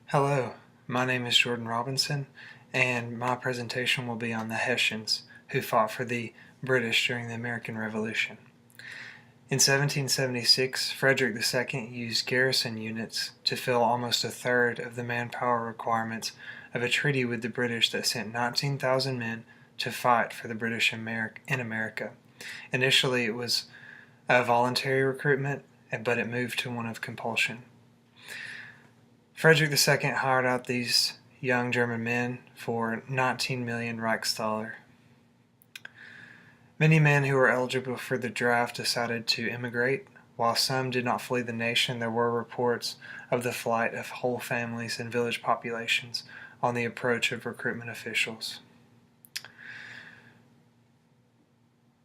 Hello, my name is Jordan Robinson, and my presentation will be on the Hessians who fought for the British during the American Revolution. In 1776, Frederick II used garrison units to fill almost a third of the manpower requirements of a treaty with the British that sent 19,000 men to fight for the British in America. Initially, it was a voluntary recruitment, but it moved to one of compulsion. Frederick II hired out these young German men for 19 million Reichsthaler. Many men who were eligible for the draft decided to immigrate. While some did not flee the nation, there were reports of the flight of whole families and village populations on the approach of recruitment officials.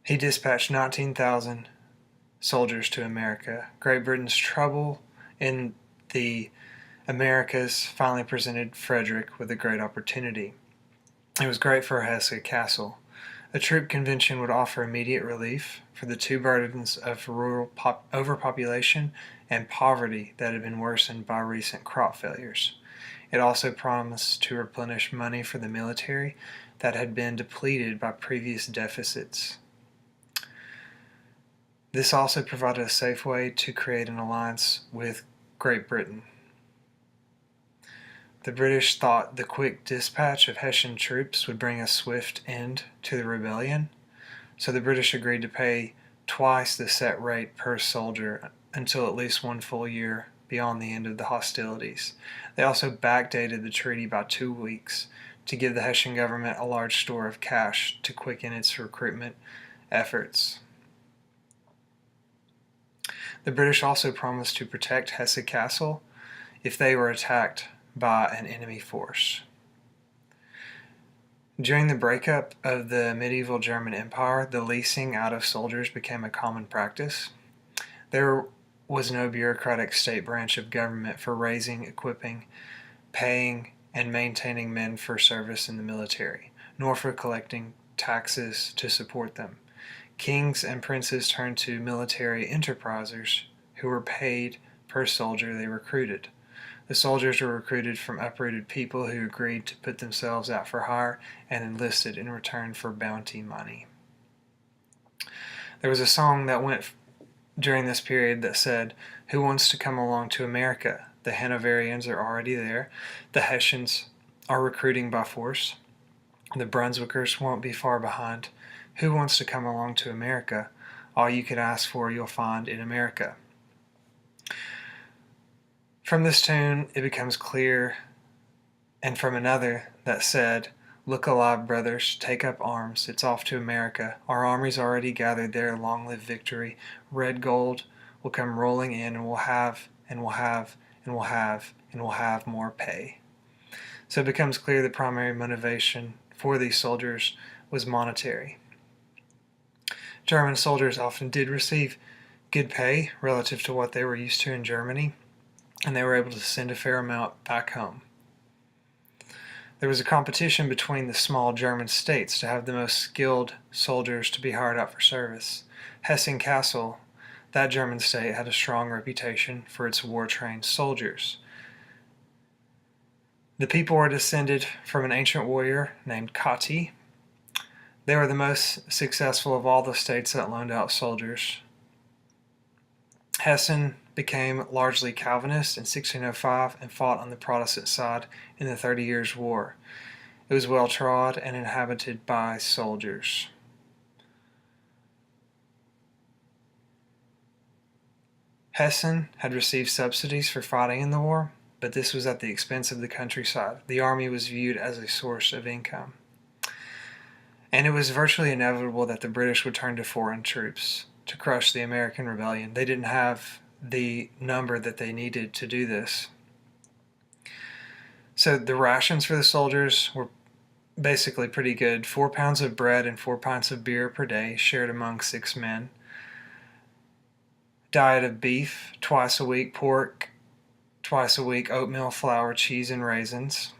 He dispatched 19,000 soldiers to America. Great Britain's trouble in the Americas finally presented Frederick with a great opportunity. It was great for Hessian Castle. A troop convention would offer immediate relief for the two burdens of rural overpopulation and poverty that had been worsened by recent crop failures. It also promised to replenish money for the military that had been depleted by previous deficits. This also provided a safe way to create an alliance with Great Britain. The British thought the quick dispatch of Hessian troops would bring a swift end to the rebellion, so the British agreed to pay twice the set rate per soldier until at least one full year beyond the end of the hostilities. They also backdated the treaty by 2 weeks to give the Hessian government a large store of cash to quicken its recruitment efforts. The British also promised to protect Hesse Castle if they were attacked by an enemy force. During the breakup of the medieval German Empire, the leasing out of soldiers became a common practice. There was no bureaucratic state branch of government for raising, equipping, paying, and maintaining men for service in the military, nor for collecting taxes to support them. Kings and princes turned to military enterprisers who were paid per soldier they recruited. The soldiers were recruited from uprooted people who agreed to put themselves out for hire and enlisted in return for bounty money. There was a song that went during this period that said, "Who wants to come along to America? The Hanoverians are already there. The Hessians are recruiting by force. The Brunswickers won't be far behind. Who wants to come along to America? All you could ask for you'll find in America." From this tune, it becomes clear, and from another that said, "Look alive, brothers, take up arms, it's off to America. Our army's already gathered there, long live victory. Red gold will come rolling in, and we'll have, and we'll have, and we'll have, and we'll have more pay." So it becomes clear the primary motivation for these soldiers was monetary. German soldiers often did receive good pay relative to what they were used to in Germany, and they were able to send a fair amount back home. There was a competition between the small German states to have the most skilled soldiers to be hired out for service. Hessian Castle, that German state, had a strong reputation for its war-trained soldiers. The people were descended from an ancient warrior named Kati. They were the most successful of all the states that loaned out soldiers. Hessen became largely Calvinist in 1605 and fought on the Protestant side in the 30 Years' War. It was well trod and inhabited by soldiers. Hessen had received subsidies for fighting in the war, but this was at the expense of the countryside. The army was viewed as a source of income. And it was virtually inevitable that the British would turn to foreign troops to crush the American rebellion. They didn't have the number that they needed to do this. So the rations for the soldiers were basically pretty good. 4 pounds of bread and 4 pints of beer per day, shared among 6 men. Diet of beef, twice a week, pork, twice a week, oatmeal, flour, cheese, and raisins.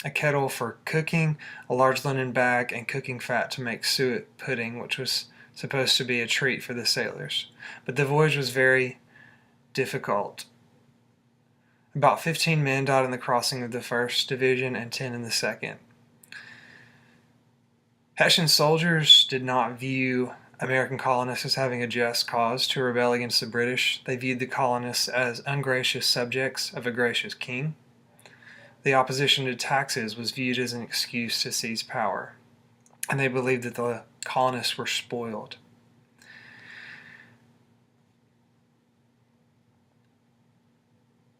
A kettle for cooking, a large linen bag, and cooking fat to make suet pudding, which was supposed to be a treat for the sailors. But the voyage was very difficult. About 15 men died in the crossing of the 1st Division and 10 in the 2nd. Hessian soldiers did not view American colonists as having a just cause to rebel against the British. They viewed the colonists as ungracious subjects of a gracious king. The opposition to taxes was viewed as an excuse to seize power, and they believed that the colonists were spoiled.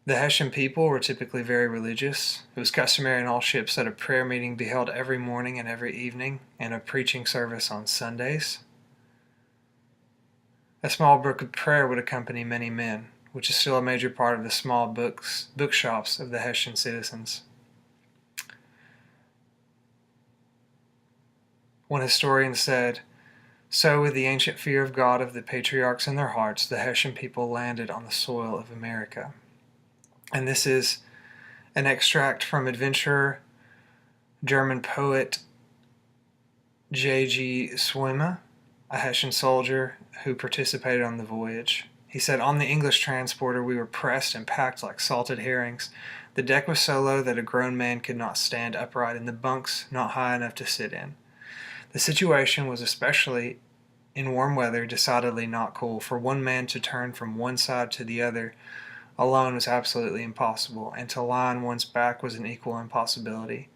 The Hessian people were typically very religious. It was customary in all ships that a prayer meeting be held every morning and every evening, and a preaching service on Sundays. A small book of prayer would accompany many men, which is still a major part of the small bookshops of the Hessian citizens. One historian said, "So with the ancient fear of God of the patriarchs in their hearts, the Hessian people landed on the soil of America." And this is an extract from adventurer, German poet J.G. Swimme, a Hessian soldier who participated on the voyage. He said, "On the English transporter we were pressed and packed like salted herrings. The deck was so low that a grown man could not stand upright, and the bunks not high enough to sit in. The situation was, especially in warm weather, decidedly not cool. For one man to turn from one side to the other alone was absolutely impossible, and to lie on one's back was an equal impossibility.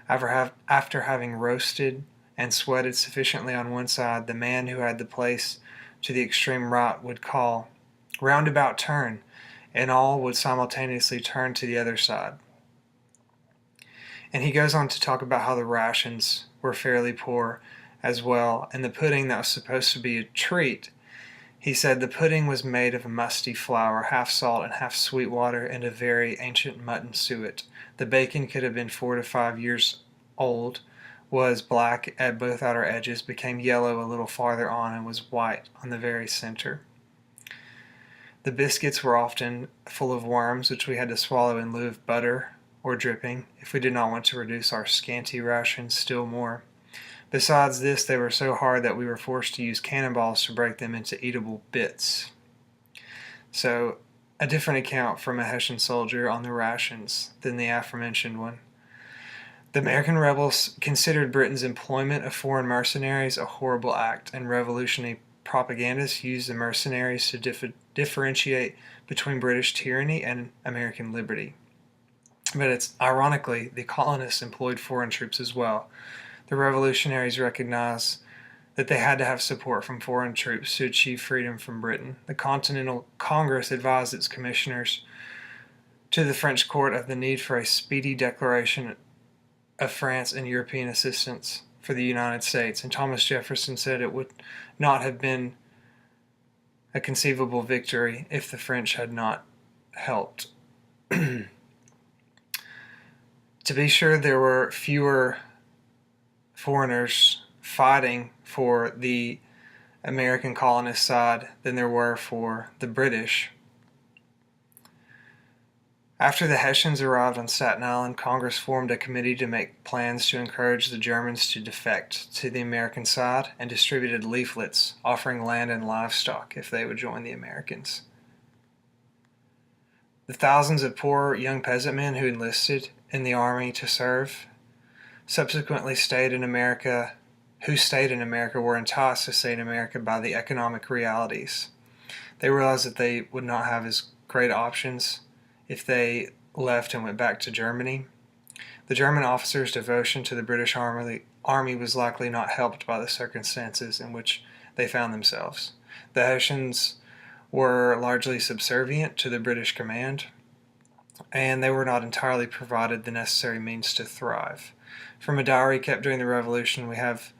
After having roasted and sweated sufficiently on one side, the man who had the place to the extreme right would call, 'Roundabout turn,' and all would simultaneously turn to the other side." And he goes on to talk about how the rations were fairly poor as well, and the pudding that was supposed to be a treat. He said the pudding was made of a musty flour, half salt and half sweet water, and a very ancient mutton suet. The bacon could have been 4 to 5 years old, was black at both outer edges, became yellow a little farther on, and was white on the very center. The biscuits were often full of worms, which we had to swallow in lieu of butter or dripping, if we did not want to reduce our scanty rations still more. Besides this, they were so hard that we were forced to use cannonballs to break them into eatable bits. So, a different account from a Hessian soldier on the rations than the aforementioned one. The American rebels considered Britain's employment of foreign mercenaries a horrible act, and revolutionary propagandists used the mercenaries to differentiate between British tyranny and American liberty. But ironically, the colonists employed foreign troops as well. The revolutionaries recognized that they had to have support from foreign troops to achieve freedom from Britain. The Continental Congress advised its commissioners to the French court of the need for a speedy declaration of France and European assistance for the United States, and Thomas Jefferson said it would not have been a conceivable victory if the French had not helped. To be sure, there were fewer foreigners fighting for the American colonist side than there were for the British. After the Hessians arrived on Staten Island, Congress formed a committee to make plans to encourage the Germans to defect to the American side, and distributed leaflets offering land and livestock if they would join the Americans. The thousands of poor young peasant men who enlisted in the army to serve subsequently stayed in America were enticed to stay in America by the economic realities. They realized that they would not have as great options if they left and went back to Germany. The German officers' devotion to the British army was likely not helped by the circumstances in which they found themselves. The Hessians were largely subservient to the British command, and they were not entirely provided the necessary means to thrive. From a diary kept during the Revolution, we have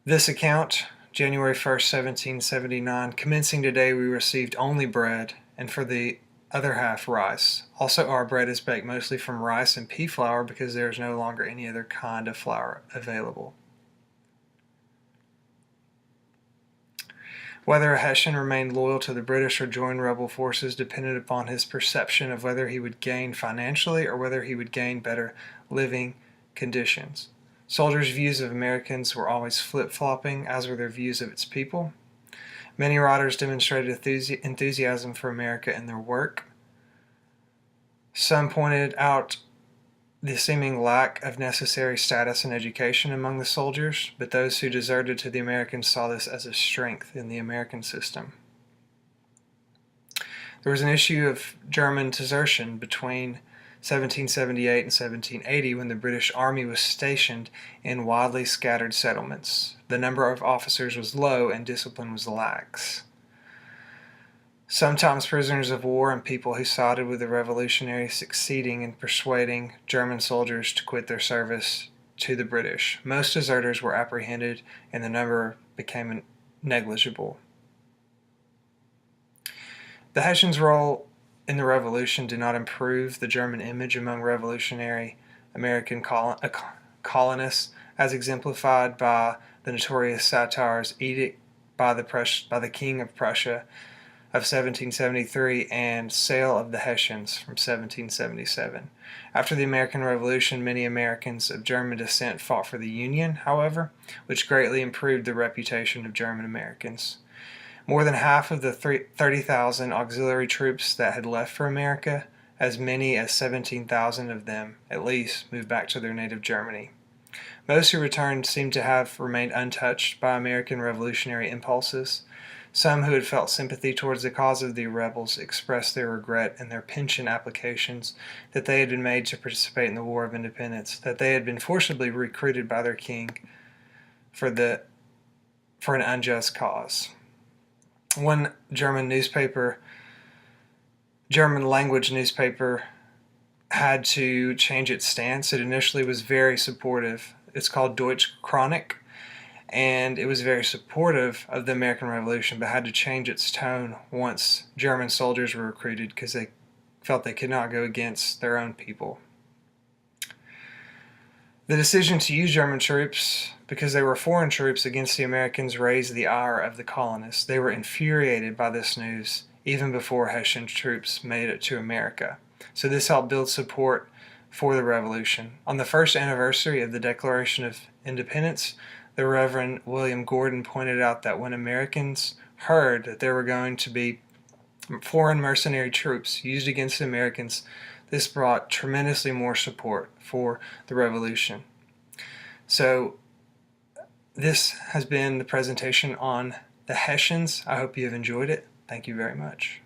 this account: January 1st, 1779. "Commencing today, we received only bread, and for the other half rice. Also, our bread is baked mostly from rice and pea flour because there is no longer any other kind of flour available." Whether a Hessian remained loyal to the British or joined rebel forces depended upon his perception of whether he would gain financially or whether he would gain better living conditions. Soldiers' views of Americans were always flip-flopping, as were their views of its people. Many writers demonstrated enthusiasm for America in their work. Some pointed out the seeming lack of necessary status and education among the soldiers, but those who deserted to the Americans saw this as a strength in the American system. There was an issue of German desertion between 1778 and 1780 when the British Army was stationed in widely scattered settlements. The number of officers was low and discipline was lax. Sometimes prisoners of war and people who sided with the revolutionaries succeeding in persuading German soldiers to quit their service to the British. Most deserters were apprehended and the number became negligible. The Hessians' role in the revolution did not improve the German image among revolutionary American colonists, as exemplified by the notorious satires Edict by the King of Prussia of 1773 and Sale of the Hessians from 1777. After the American Revolution, many Americans of German descent fought for the Union, however, which greatly improved the reputation of German Americans. More than half of the 30,000 auxiliary troops that had left for America, as many as 17,000 of them, at least, moved back to their native Germany. Most who returned seemed to have remained untouched by American revolutionary impulses. Some who had felt sympathy towards the cause of the rebels expressed their regret in their pension applications that they had been made to participate in the War of Independence, that they had been forcibly recruited by their king for an unjust cause. One German language newspaper had to change its stance. It initially was very supportive. It's called Deutsche Chronik, and it was very supportive of the American Revolution, but had to change its tone once German soldiers were recruited because they felt they could not go against their own people. The decision to use German troops, because they were foreign troops, against the Americans raised the ire of the colonists. They were infuriated by this news even before Hessian troops made it to America. So this helped build support for the revolution. On the first anniversary of the Declaration of Independence, the Reverend William Gordon pointed out that when Americans heard that there were going to be foreign mercenary troops used against the Americans, this brought tremendously more support for the revolution. So this has been the presentation on the Hessians. I hope you have enjoyed it. Thank you very much.